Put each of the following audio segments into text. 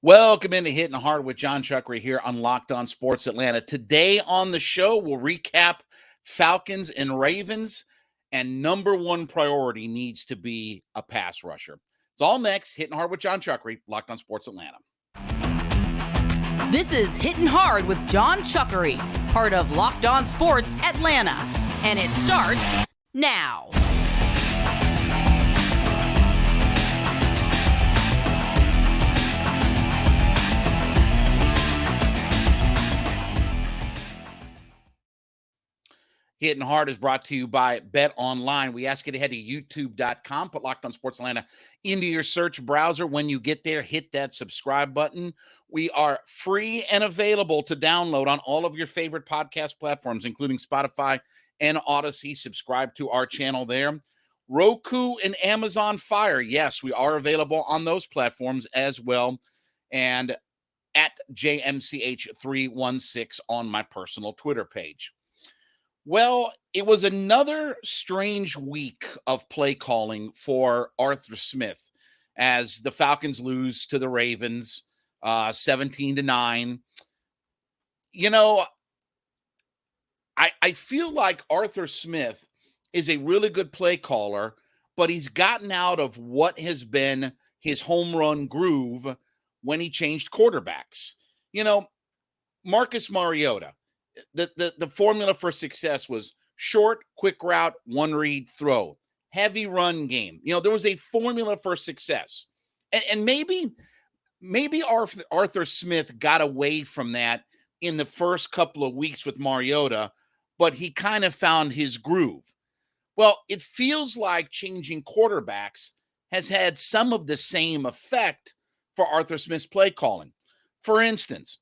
Welcome into Hittin Hard with Jon Chuckery here on Locked On Sports Atlanta. Today on the show, we'll recap Falcons and Ravens, and number one priority needs to be a pass rusher. It's all next. Hittin Hard with Jon Chuckery, Locked On Sports Atlanta. This is Hittin Hard with Jon Chuckery, part of Locked On Sports Atlanta, and it starts now. Hittin Hard is brought to you by BetOnline. We ask you to head to youtube.com, put Locked On Sports Atlanta into your search browser. When you get there, hit that subscribe button. We are free and available to download on all of your favorite podcast platforms, including Spotify and Odyssey. Subscribe to our channel there. Roku and Amazon Fire. Yes, we are available on those platforms as well. And at JMCH316 on my personal Twitter page. Well, it was another strange week of play calling for Arthur Smith as the Falcons lose to the Ravens 17-9. You know, I feel like Arthur Smith is a really good play caller, but he's gotten out of what has been his home run groove when he changed quarterbacks. You know, Marcus Mariota. The formula for success was short, quick route, one read throw, heavy run game. You know, there was a formula for success. And maybe Arthur Smith got away from that in the first couple of weeks with Mariota, but he kind of found his groove. Well, it feels like changing quarterbacks has had some of the same effect for Arthur Smith's play calling. For instance,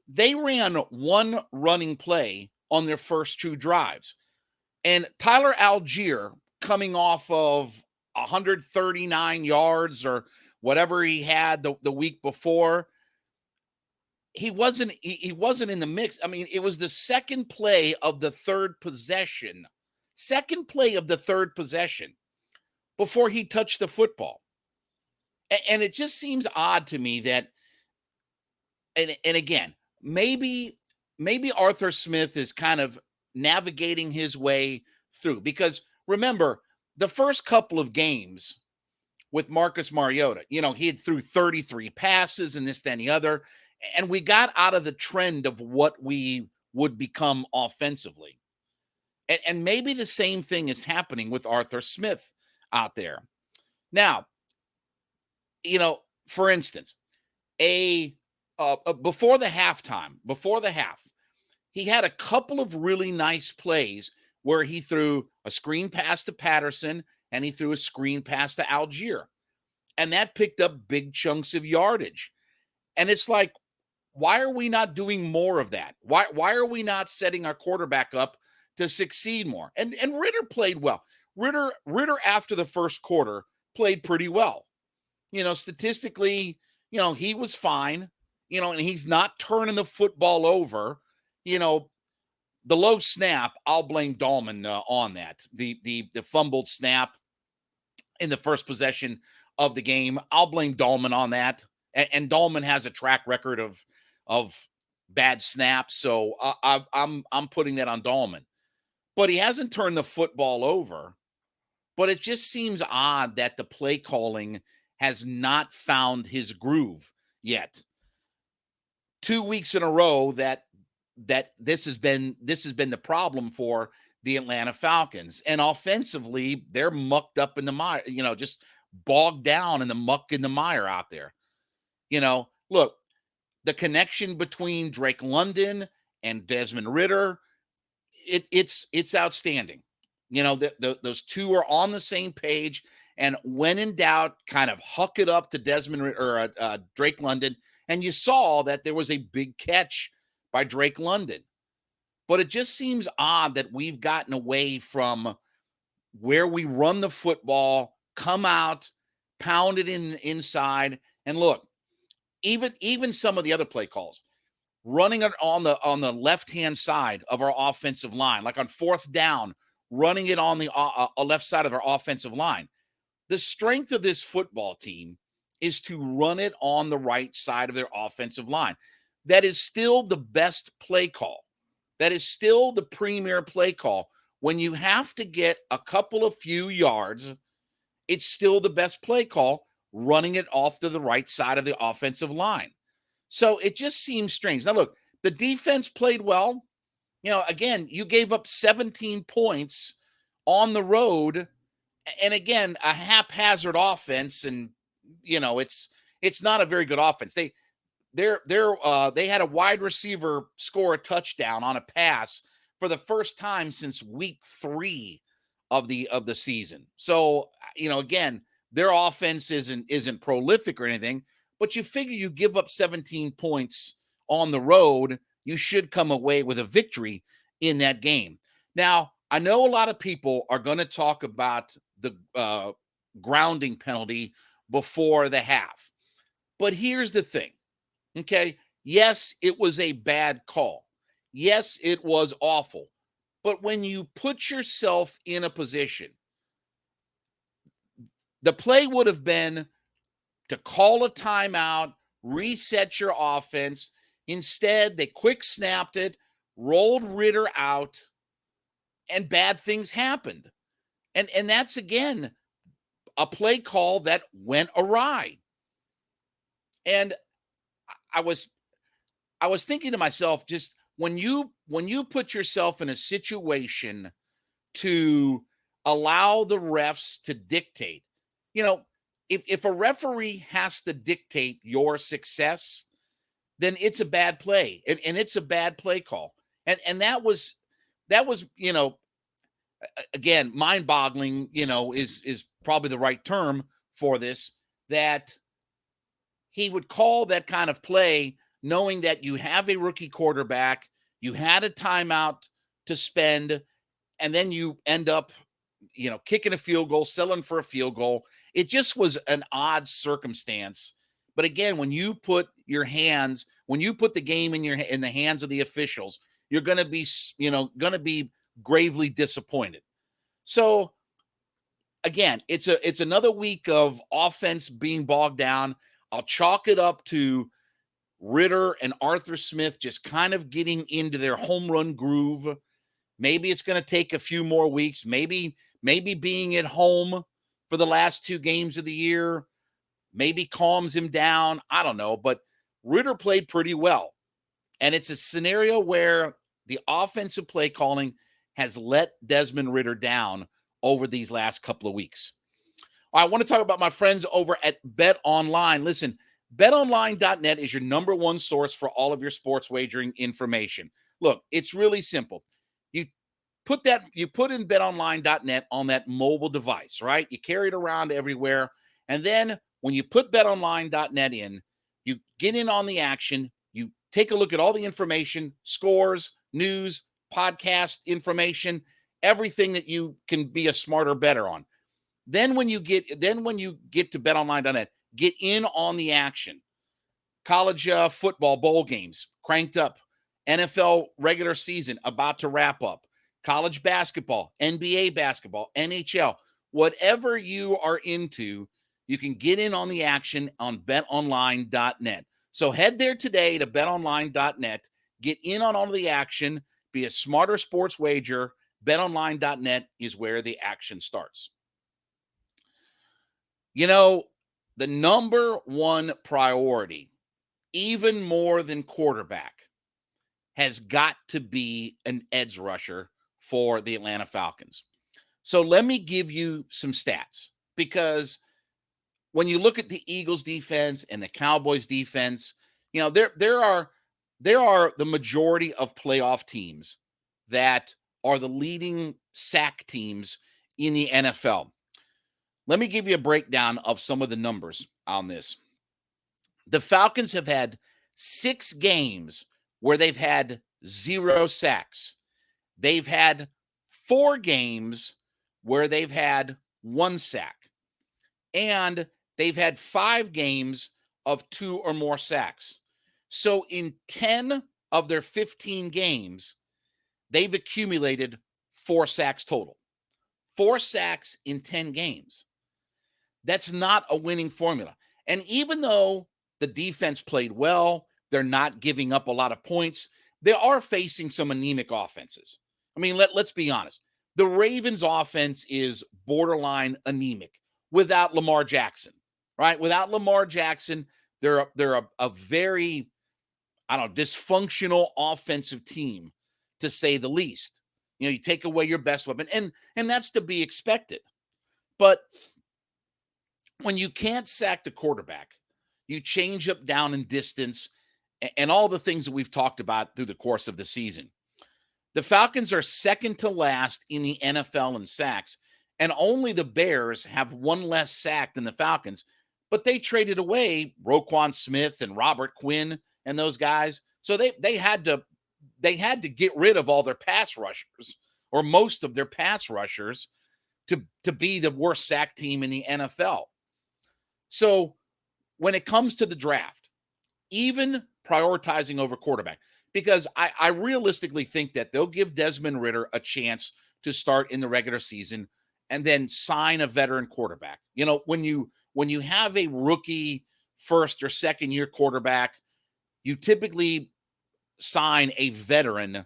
they ran one running play on their first two drives. And Tyler Algier, coming off of 139 yards or whatever he had the week before, he wasn't in the mix. I mean, it was the second play of the third possession before he touched the football. And it just seems odd to me that, and again, maybe Arthur Smith is kind of navigating his way through, because remember the first couple of games with Marcus Mariota, you know, he had threw 33 passes and this, that, and the other, and we got out of the trend of what we would become offensively. And maybe the same thing is happening with Arthur Smith out there. Now, you know, for instance, before the half, he had a couple of really nice plays where he threw a screen pass to Patterson and he threw a screen pass to Algier. And that picked up big chunks of yardage. And it's like, why are we not doing more of that? Why are we not setting our quarterback up to succeed more? And Ridder played well. Ridder after the first quarter played pretty well. You know, statistically, you know, he was fine. You know, and he's not turning the football over. You know, the low snap, I'll blame Dahlman on that. The fumbled snap in the first possession of the game, I'll blame Dahlman on that. And Dahlman has a track record of bad snaps, so I'm putting that on Dahlman. But he hasn't turned the football over. But it just seems odd that the play calling has not found his groove yet. 2 weeks in a row that this has been the problem for the Atlanta Falcons. And offensively, they're mucked up in the mire, you know, just bogged down in the muck in the mire out there. You know, look, the connection between Drake London and Desmond Ridder, it's outstanding. You know, those two are on the same page, and when in doubt, kind of huck it up to Desmond or Drake London. And you saw that there was a big catch by Drake London. But it just seems odd that we've gotten away from where we run the football, come out, pound it inside. And look, even some of the other play calls, running it on the left-hand side of our offensive line, like on fourth down, running it on the left side of our offensive line. The strength of this football team is to run it on the right side of their offensive line. That is still the best play call. That is still the premier play call. When you have to get a couple of few yards, it's still the best play call, running it off to the right side of the offensive line. So it just seems strange. Now, look, the defense played well. Again, you gave up 17 points on the road. And again, a haphazard offense. And, it's not a very good offense. They had a wide receiver score a touchdown on a pass for the first time since week 3 of the season. So, again, their offense isn't prolific or anything, but you figure you give up 17 points on the road, you should come away with a victory in that game. Now, I know a lot of people are going to talk about the grounding penalty before the half, but here's the thing. Okay. Yes, it was a bad call. Yes, it was awful. But when you put yourself in a position, the play would have been to call a timeout, reset your offense. Instead, they quick snapped it, rolled Ridder out, and bad things happened. And that's, again, a play call that went awry. And I was thinking to myself, just when you put yourself in a situation to allow the refs to dictate, if a referee has to dictate your success, then it's a bad play, and it's a bad play call. And that was again, mind-boggling, is probably the right term for this, that he would call that kind of play knowing that you have a rookie quarterback, you had a timeout to spend, and then you end up, kicking a field goal, selling for a field goal. It just was an odd circumstance. But again, when you put the game in the hands of the officials, you're going to be gravely disappointed. So again, it's another week of offense being bogged down. I'll chalk it up to Ridder and Arthur Smith just kind of getting into their home run groove. Maybe it's going to take a few more weeks. Maybe being at home for the last 2 games of the year maybe calms him down. I don't know, but Ridder played pretty well. And it's a scenario where the offensive play calling has let Desmond Ridder down over these last couple of weeks. I want to talk about my friends over at BetOnline. Listen, BetOnline.net is your number one source for all of your sports wagering information. Look, it's really simple. You put in BetOnline.net on that mobile device, right? You carry it around everywhere. And then when you put BetOnline.net in, you get in on the action. You take a look at all the information, scores, news, podcast information, everything that you can be a smarter better on. Then when you get to BetOnline.net, get in on the action. College football bowl games cranked up. NFL regular season about to wrap up. College basketball, NBA basketball, NHL, whatever you are into, you can get in on the action on betonline.net. So head there today to betonline.net, get in on all the action, be a smarter sports wager. Betonline.net is where the action starts. The number one priority, even more than quarterback, has got to be an edge rusher for the Atlanta Falcons. So let me give you some stats, because when you look at the Eagles defense and the Cowboys defense, there are the majority of playoff teams that are the leading sack teams in the NFL. Let me give you a breakdown of some of the numbers on this. The Falcons have had 6 games where they've had 0 sacks. They've had 4 games where they've had 1 sack. And they've had 5 games of 2 or more sacks. So in 10 of their 15 games, they've accumulated 4 sacks total. 4 sacks in 10 games. That's not a winning formula. And even though the defense played well, they're not giving up a lot of points, they are facing some anemic offenses. I mean, let's be honest. The Ravens offense is borderline anemic without Lamar Jackson, right? Without Lamar Jackson, they're a very, I don't know, dysfunctional offensive team, to say the least. You take away your best weapon, and that's to be expected. But when you can't sack the quarterback, you change up, down, and distance, and all the things that we've talked about through the course of the season. The Falcons are second to last in the NFL in sacks, and only the Bears have one less sack than the Falcons. But they traded away Roquan Smith and Robert Quinn and those guys, so they had to get rid of all their pass rushers, or most of their pass rushers, to be the worst sack team in the NFL. So when it comes to the draft, even prioritizing over quarterback, because I realistically think that they'll give Desmond Ridder a chance to start in the regular season and then sign a veteran quarterback. When you have a rookie first or second year quarterback, you typically sign a veteran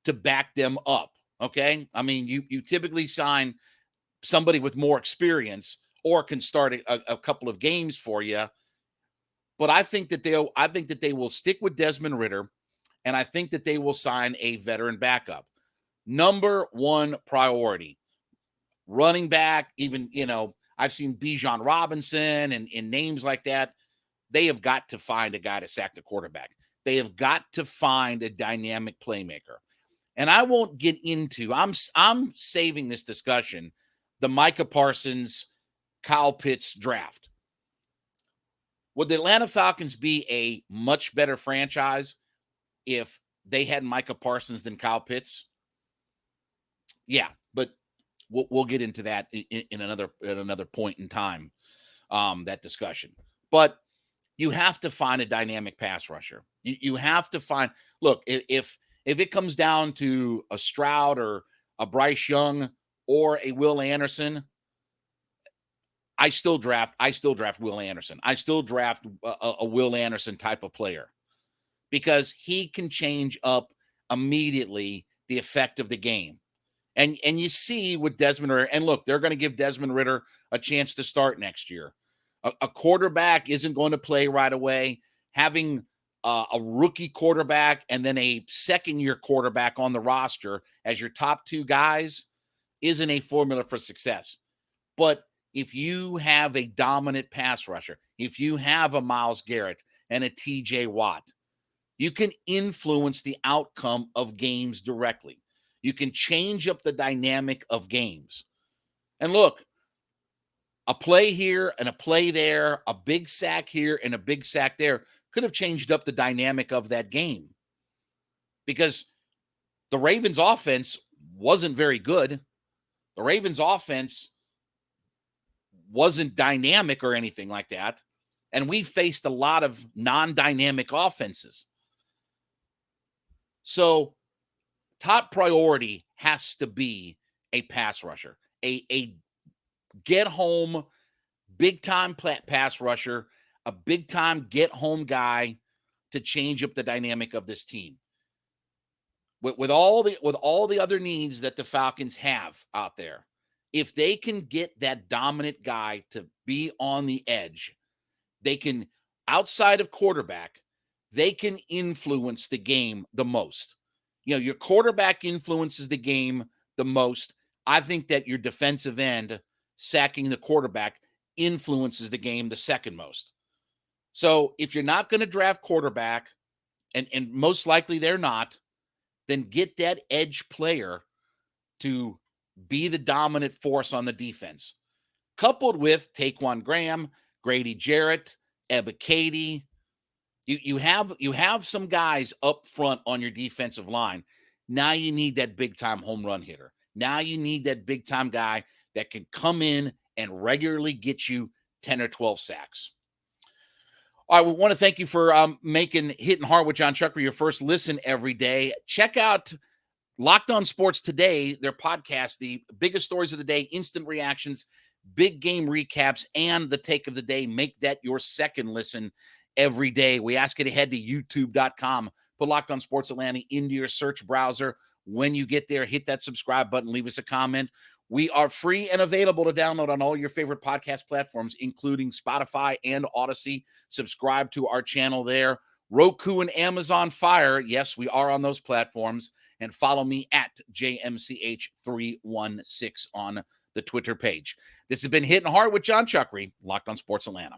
to back them up. Okay. I mean, you typically sign somebody with more experience or can start a couple of games for you. But I think that they will stick with Desmond Ridder, and I think that they will sign a veteran backup. Number one priority, running back. Even I've seen Bijan Robinson and names like that. They have got to find a guy to sack the quarterback. They have got to find a dynamic playmaker. And I won't get into. I'm saving this discussion, the Micah Parsons, Kyle Pitts draft. Would the Atlanta Falcons be a much better franchise if they had Micah Parsons than Kyle Pitts? Yeah, but we'll get into that in another point in time, that discussion. But you have to find a dynamic pass rusher. You have to find. Look, if it comes down to a Stroud or a Bryce Young or a Will Anderson, I still draft Will Anderson. I still draft a Will Anderson type of player, because he can change up immediately the effect of the game. And you see with Desmond Ridder, and look, they're going to give Desmond Ridder a chance to start next year. A quarterback isn't going to play right away. Having a rookie quarterback and then a second-year quarterback on the roster as your top two guys isn't a formula for success. But if you have a dominant pass rusher, if you have a Myles Garrett and a TJ Watt, you can influence the outcome of games directly. You can change up the dynamic of games. And look, a play here and a play there, a big sack here and a big sack there could have changed up the dynamic of that game, because the Ravens offense wasn't very good. The Ravens offense wasn't dynamic or anything like that. And we faced a lot of non-dynamic offenses. So top priority has to be a pass rusher, a get home, big time pass rusher, a big time get home guy to change up the dynamic of this team. With all the other needs that the Falcons have out there, if they can get that dominant guy to be on the edge, they can, outside of quarterback, they can influence the game the most. Your quarterback influences the game the most. I think that your defensive end sacking the quarterback influences the game the second most. So if you're not going to draft quarterback, and most likely they're not, then get that edge player to be the dominant force on the defense, coupled with Taquan Graham, Grady Jarrett, Ebiketie. You have some guys up front on your defensive line. Now you need that big time home run hitter. Now you need that big time guy that can come in and regularly get you 10 or 12 sacks. All right, we want to thank you for making Hittin' Hard with Jon Chuckery your first listen every day. Check out Locked On Sports Today, their podcast, the biggest stories of the day, instant reactions. big game recaps, and the take of the day. Make that your second listen every day. We ask you to head to youtube.com, put Locked On Sports Atlanta into your search browser. When you get there, hit that subscribe button, leave us a comment. We are free and available to download on all your favorite podcast platforms, including Spotify and Odyssey. Subscribe to our channel there. Roku and Amazon Fire. Yes, we are on those platforms. And follow me at JMCH316 on the Twitter page. This has been Hittin' Hard with Jon Chuckery, Locked On Sports Atlanta.